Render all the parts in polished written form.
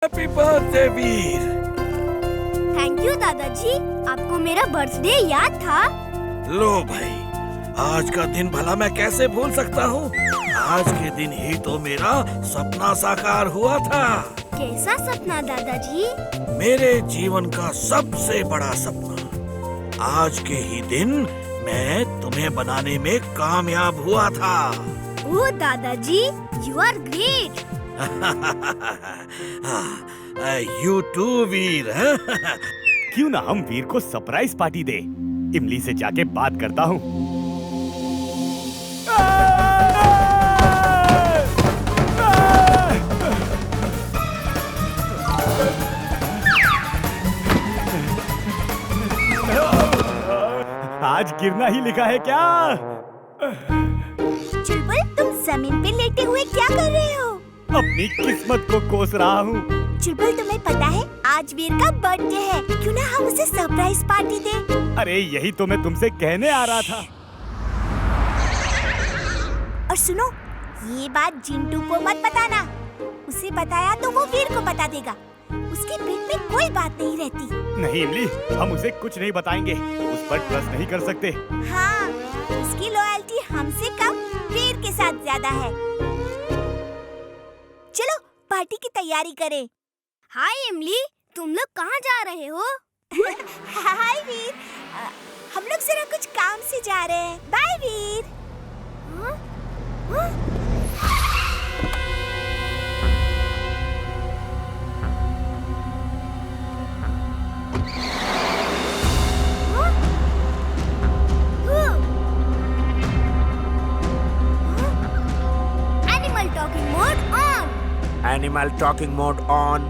Happy birthday Veer. Thank you दादाजी, आपको मेरा बर्थडे याद था। लो भाई, आज का दिन भला मैं कैसे भूल सकता हूँ। आज के दिन ही तो मेरा सपना साकार हुआ था। कैसा सपना दादाजी? मेरे जीवन का सबसे बड़ा सपना। आज के ही दिन मैं तुम्हें बनाने में कामयाब हुआ था। ओह दादाजी, you are great. You too Veer. क्यों ना हम वीर को सरप्राइज पार्टी दे। इमली से जाके बात करता हूँ। आज गिरना ही लिखा है क्या? चुलबुल, तुम जमीन पे लेटे हुए क्या कर रहे हो? अपनी किस्मत को कोस रहा हूँ। चुलबुल, तुम्हें पता है आज वीर का बर्थडे है, क्यों ना हम उसे सरप्राइज पार्टी दें? अरे यही तो मैं तुमसे कहने आ रहा था। और सुनो, ये बात जिंटू को मत बताना। उसे बताया तो वो वीर को बता देगा। उसके पेट में कोई बात नहीं रहती। नहीं इमली, हम उसे कुछ नहीं बताएंगे। उस पर ट्रस्ट नहीं कर सकते। हाँ, उसकी लॉयल्टी हमसे कम वीर के साथ ज्यादा है। चलो पार्टी की तैयारी करें। हाय इमली, तुम लोग कहाँ जा रहे हो? हाय वीर, हम लोग जरा कुछ काम से जा रहे हैं। बाय वीर। हाँ? हाँ? Animal talking mode on.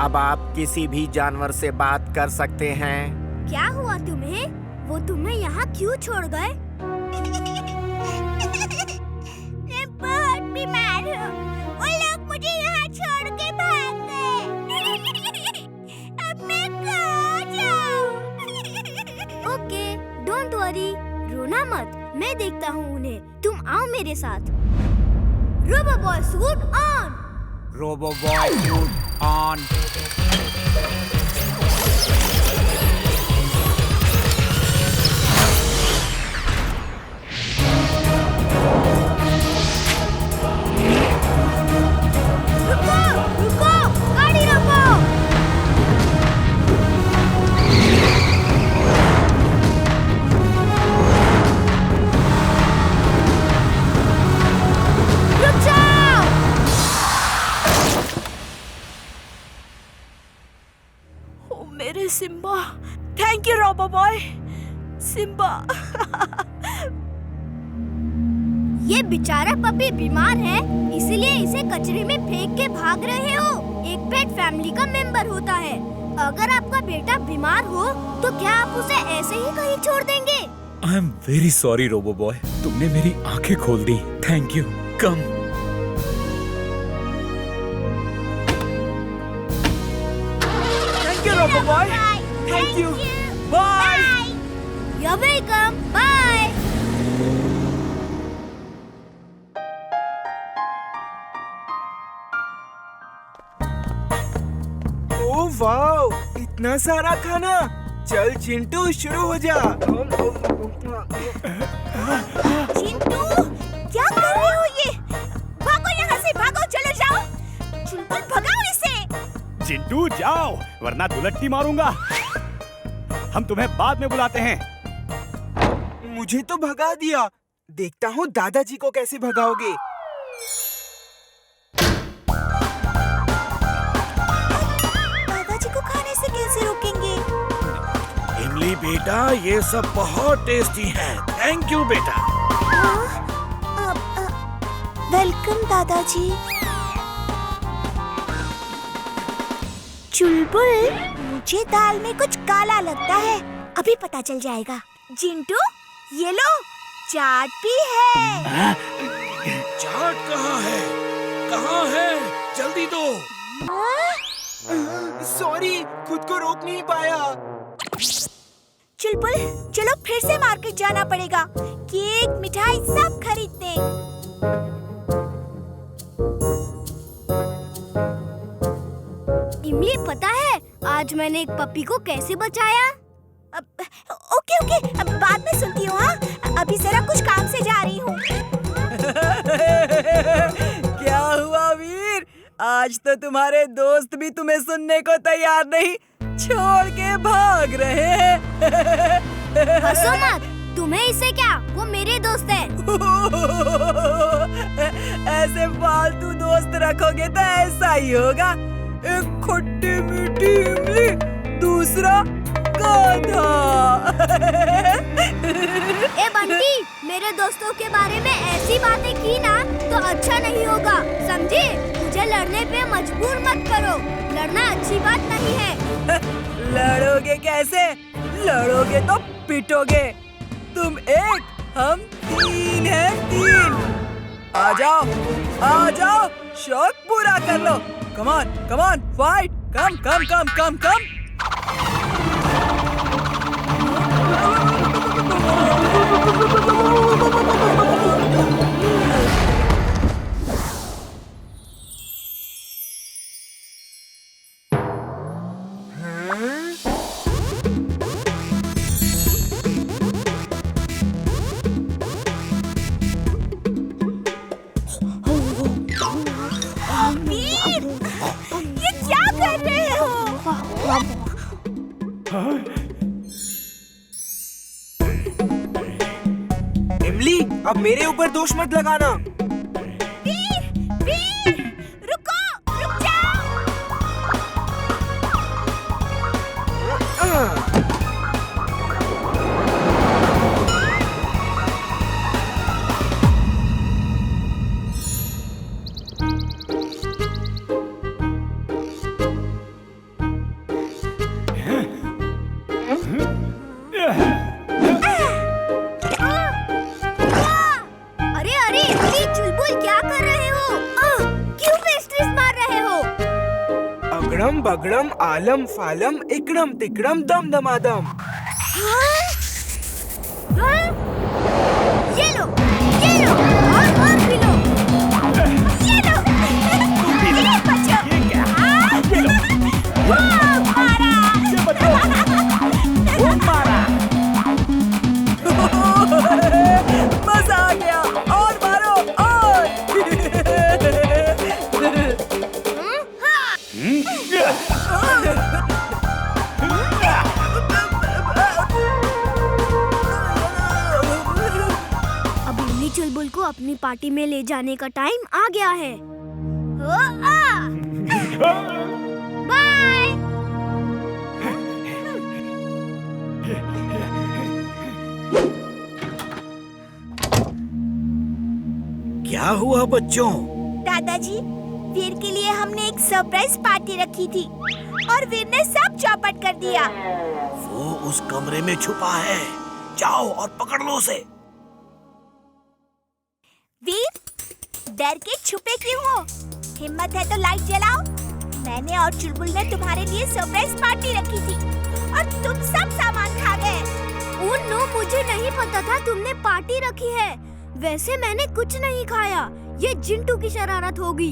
अब आप किसी भी जानवर से बात कर सकते हैं। क्या हुआ तुम्हें? वो तुम्हें यहाँ क्यों छोड़ गए? मैं बहुत बीमार हूँ। वो लोग मुझे यहाँ छोड़ के भाग गए। अब मैं कहाँ जाऊँ? ओके, डोंट वरी, रोना मत। मैं देखता हूँ उन्हें। तुम आओ मेरे साथ। Robo boy suit on. Robo boy suit on. रुको, रुको, गाड़ी रोको। रुक जाओ। ओ मेरे Simba, thank you robo boy. Simba. ये बेचारा पपी बीमार है, इसलिए इसे कचरे में फेंक के भाग रहे हो। एक पेट फैमिली का मेंबर होता है। अगर आपका बेटा बीमार हो तो क्या आप उसे ऐसे ही कहीं छोड़ देंगे? I am very sorry robo boy, तुमने मेरी आंखें खोल दी। Thank you. Come. Thank you robo boy. Thank you. Bye. You are welcome. Bye. Oh wow, इतना सारा खाना। चल चिंटू, शुरू हो जा। चिंटू, क्या कर रहे हो ये? भागो यहाँ से, भागो, चलो जाओ। चुलबुल, भगाओ इसे। चिंटू जाओ, वरना दुलट्टी मारूंगा। हम तुम्हें बाद में बुलाते हैं। मुझे तो भगा दिया। देखता हूँ दादाजी को कैसे भगाओगे। दादाजी को खाने से कैसे रोकेंगे? इमली बेटा, ये सब बहुत टेस्टी है। थैंक यू बेटा। वेलकम दादाजी। चुलबुल, मुझे दाल में कुछ काला लगता है। अभी पता चल जाएगा। जिंटू, ये लो, चाट भी है। चाट कहाँ है? कहाँ है? जल्दी दो। सॉरी, खुद को रोक नहीं पाया। चुलबुल, चलो फिर से मार्केट जाना पड़ेगा। केक, मिठाई सब खरीदते। इमली, पता है आज मैंने एक पपी को कैसे बचाया? ओके बाद में सुनती हूँ। हाँ, अभी जरा कुछ काम से जा रही हूँ। क्या हुआ वीर? आज तो तुम्हारे दोस्त भी तुम्हें सुनने को तैयार नहीं, छोड़ के भाग रहे हैं। हंसो मत, तुम्हें इससे क्या, वो मेरे दोस्त है। ऐसे फालतू दोस्त रखोगे तो ऐसा ही होगा। एक खट्टी मीठी इमली, दूसरा गाधा। ए बंटी, मेरे दोस्तों के बारे में ऐसी बातें की ना तो अच्छा नहीं होगा, समझे? मुझे लड़ने पे मजबूर मत करो, लड़ना अच्छी बात नहीं है। लड़ोगे कैसे? लड़ोगे तो पिटोगे। तुम एक, हम तीन हैं, तीन। आ जाओ, शौक पूरा कर लो। कम ऑन, फाइट, कम। वीर, ये क्या कर रहे हो? इमली, अब मेरे ऊपर दोष मत लगाना। वीर, रुक जाओ। अरे इमली, चुलबुल, क्या कर रहे हो? क्यों पेस्ट्रीज मार रहे हो? अगड़म बगड़म आलम फालम इकड़म तिकड़म दम दमादम। हाँ? ये लो, और भी लो। ये लो, ये बच्चों। मारा। मजा आ गया, और मारो और। अब इमली चुलबुल को अपनी पार्टी में ले जाने का टाइम आ गया है। बाय। क्या हुआ बच्चों? दादाजी, वीर के लिए हमने एक सरप्राइज पार्टी रखी थी और वीर ने सब चौपट कर दिया। वो उस कमरे में छुपा है, जाओ और पकड़ लो उसे। वीर, डर के छुपे क्यों हो? हिम्मत है तो लाइट जलाओ। मैंने और चुलबुल ने तुम्हारे लिए सरप्राइज पार्टी रखी थी और तुम सब सामान खा गए। नो, मुझे नहीं पता था तुमने पार्टी रखी है। वैसे मैंने कुछ नहीं खाया, ये जिंटू की शरारत होगी।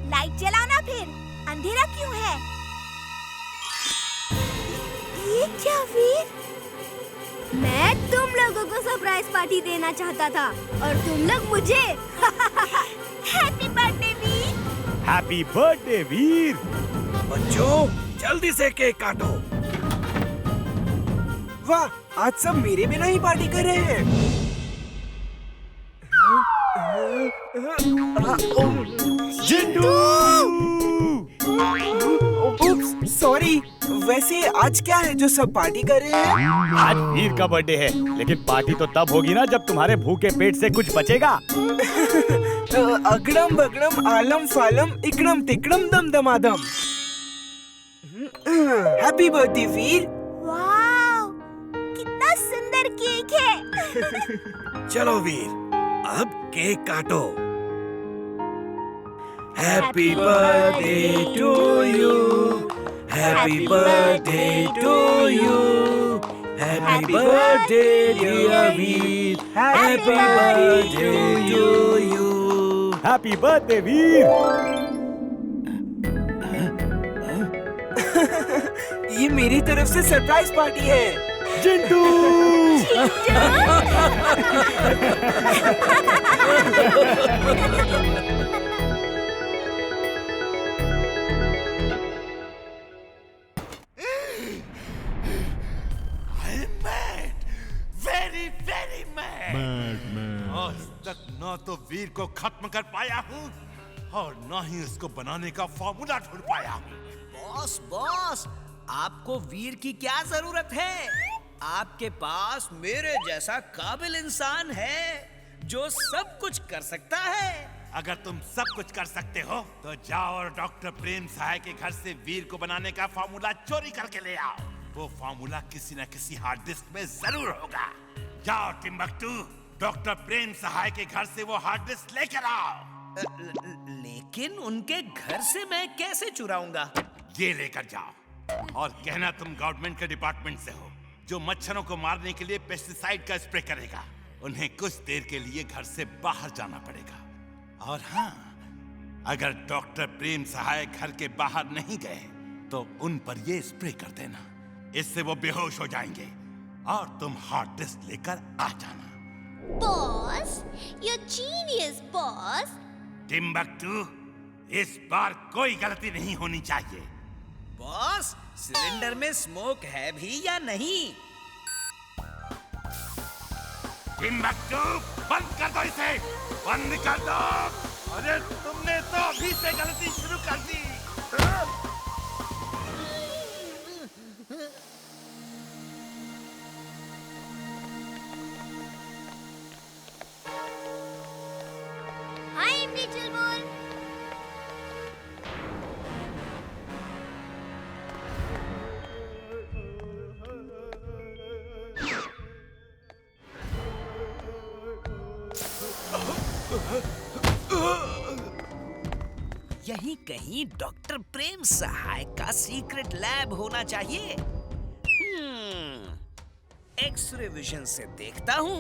लाइट जलाओ ना फिर, अंधेरा क्यों है? ये क्या वीर? मैं तुम लोगों को सरप्राइज पार्टी देना चाहता था और तुम लोग मुझे। हैप्पी बर्थडे वीर। हैप्पी बर्थडे वीर। बच्चों, जल्दी से केक काटो। वाह, आज सब मेरे बिना ही पार्टी कर रहे हैं। उप्स, सॉरी। वैसे आज क्या है जो सब पार्टी कर रहे हैं? आज वीर का बर्थडे है, लेकिन पार्टी तो तब होगी ना जब तुम्हारे भूखे पेट से कुछ बचेगा। अगड़म बगड़म आलम फालम इकड़म तिकड़म दम दमादम। हैप्पी बर्थडे वीर। वाह, कितना सुंदर केक है। चलो वीर, अब केक काटो। Happy birthday to you, happy birthday to you, happy birthday dear Veer, happy birthday to you. Happy birthday Veer. ये मेरी तरफ से सरप्राइज पार्टी है। Chintu very very mad. आज तक न तो वीर को खत्म कर पाया हूँ और न ही उसको बनाने का फॉर्मूला ढूंढ पाया हूँ। बॉस बॉस, आपको वीर की क्या जरूरत है? आपके पास मेरे जैसा काबिल इंसान है जो सब कुछ कर सकता है। अगर तुम सब कुछ कर सकते हो तो जाओ और डॉक्टर प्रेम सहाय के घर से वीर को बनाने का फॉर्मूला चोरी करके ले आओ। वो फॉर्मूला किसी न किसी हार्ड डिस्क में जरूर होगा। जाओ टिम्बकटू, डॉक्टर प्रेम सहाय के घर से वो हार्ड डिस्क लेकर आओ। लेकिन उनके घर से मैं कैसे चुराऊंगा? ये लेकर जाओ और कहना तुम गवर्नमेंट के डिपार्टमेंट से हो जो मच्छरों को मारने के लिए पेस्टिसाइड का स्प्रे करेगा। उन्हें कुछ देर के लिए घर से बाहर जाना पड़ेगा। और हाँ, अगर डॉक्टर प्रेम सहाय घर के बाहर नहीं गए तो उन पर ये स्प्रे कर देना। इससे वो बेहोश हो जाएंगे और तुम हार्ड डिस्क लेकर आ जाना। Boss, you genius boss. Timbuktu, इस बार कोई गलती नहीं होनी चाहिए। बॉस, सिलेंडर में स्मोक है भी या नहीं? टिम्बकटू, बंद कर दो इसे, बंद कर दो। अरे तुमने तो अभी से गलती शुरू कर दी। हाय इमली चुलबुल। यहीं कहीं डॉक्टर प्रेम सहाय का सीक्रेट लैब होना चाहिए। एक्सरे विजन से देखता हूँ।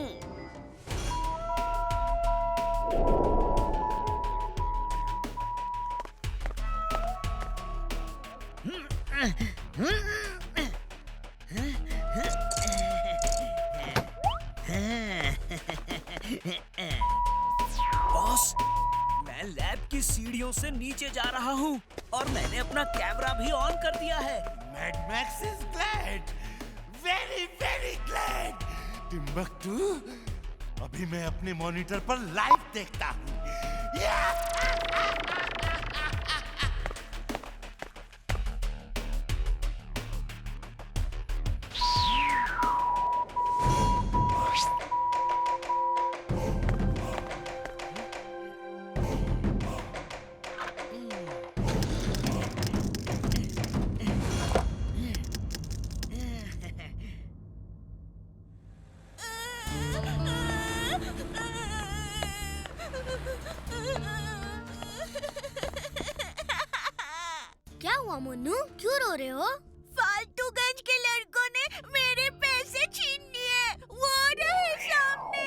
बॉस, मैं लैब की सीढ़ियों से नीचे जा रहा हूँ और मैंने अपना कैमरा भी ऑन कर दिया है। Mad max is glad, very very glad. Timbuktu, अभी मैं अपने मॉनिटर पर लाइव देखता हूँ। क्या हुआ मुन्नू, क्यों रो रहे हो? फालतूगंज के लड़कों ने मेरे पैसे छीन लिए। वो रहे सामने।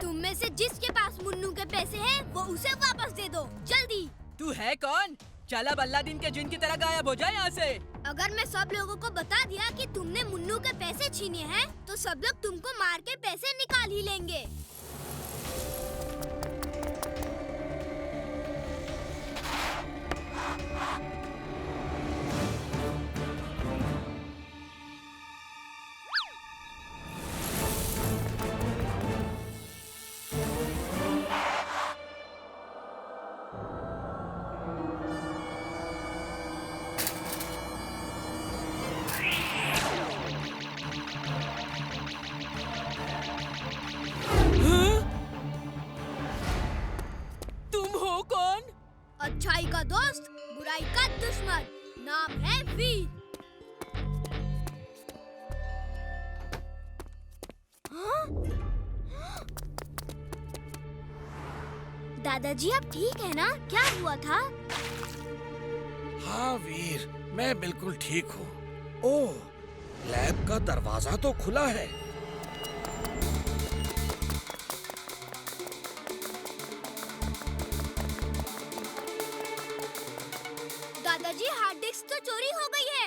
तुम में से जिसके पास मुन्नू के पैसे हैं, वो उसे वापस दे दो, जल्दी। तू है कौन? चला बल्ला दिन के जिन की तरह गायब हो जाए यहाँ से। अगर मैं सब लोगों को बता दिया कि तुमने मुन्नू के पैसे छीने हैं, तो सब लोग तुमको मार के पैसे निकाल ही लेंगे। अच्छाई का दोस्त, बुराई का दुश्मन, नाम है वीर। दादाजी आप ठीक है ना? क्या हुआ था? हाँ वीर, मैं बिल्कुल ठीक हूँ। ओह, लैब का दरवाजा तो खुला है। दादाजी हार्ड डिस्क तो चोरी हो गई है।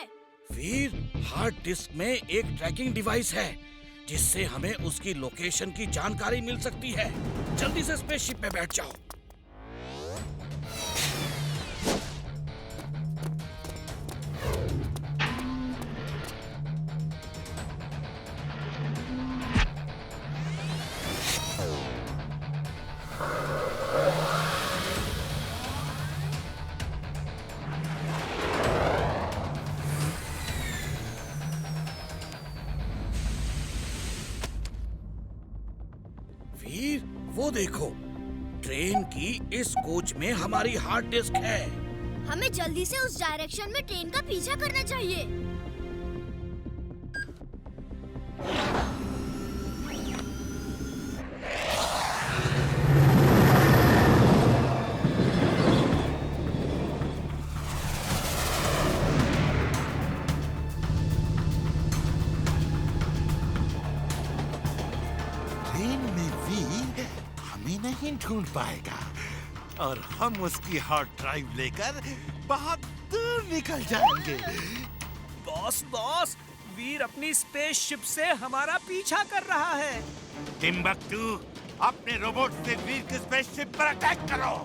वीर, हार्ड डिस्क में एक ट्रैकिंग डिवाइस है जिससे हमें उसकी लोकेशन की जानकारी मिल सकती है। जल्दी से स्पेसशिप में बैठ जाओ। वीर, वो देखो, ट्रेन की इस कोच में हमारी हार्ड डिस्क है। हमें जल्दी से उस डायरेक्शन में ट्रेन का पीछा करना चाहिए। ट्रेन में वीर हमें नहीं ढूंढ पाएगा और हम उसकी हार्ड ड्राइव लेकर बहुत दूर निकल जाएंगे। बॉस बॉस, वीर अपनी स्पेसशिप से हमारा पीछा कर रहा है। टिम्बक्टू, अपने रोबोट से वीर की स्पेसशिप पर अटैक करो।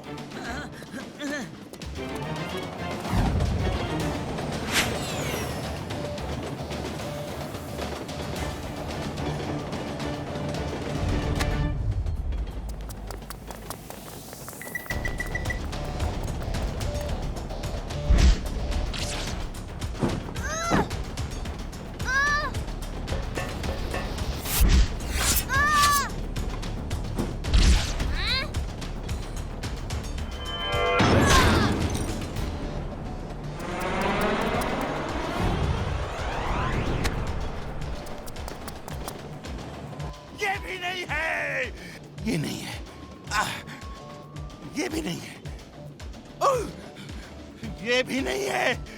ये भी नहीं है, ये नहीं है, ये भी नहीं है, ये भी नहीं है।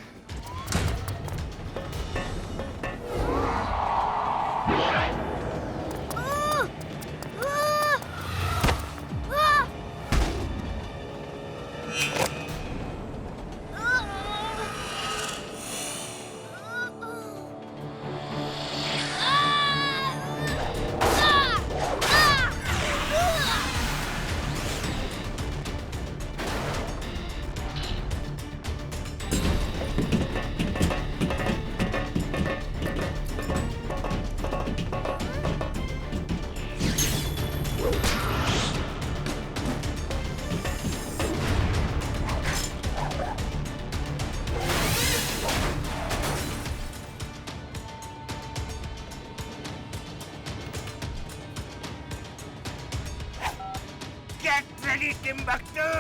Get ready, Timbuktu!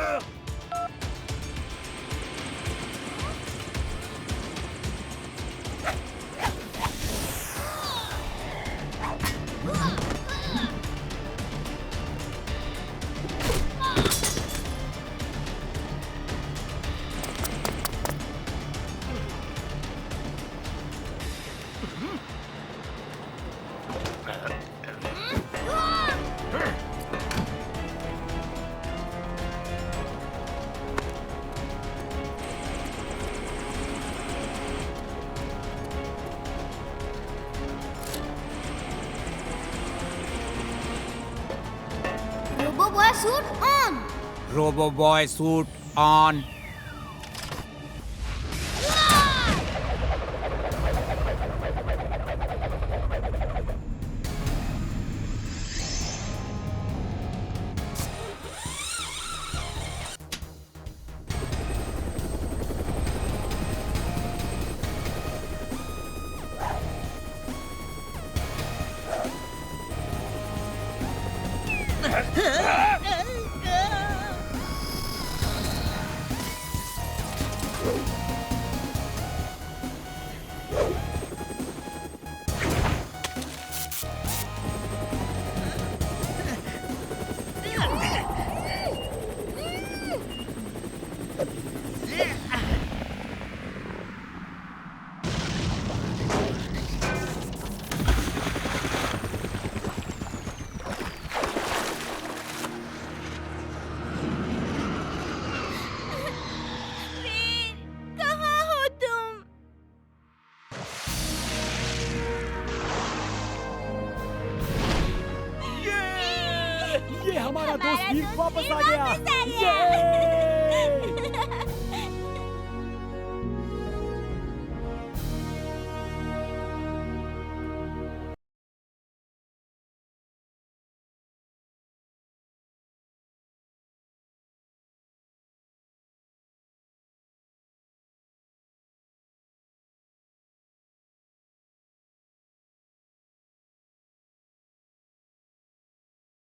Robo boy suit on. Robo boy suit on. हमारा दोस्त वीर वापस आ गया। वापस आ गया। ये!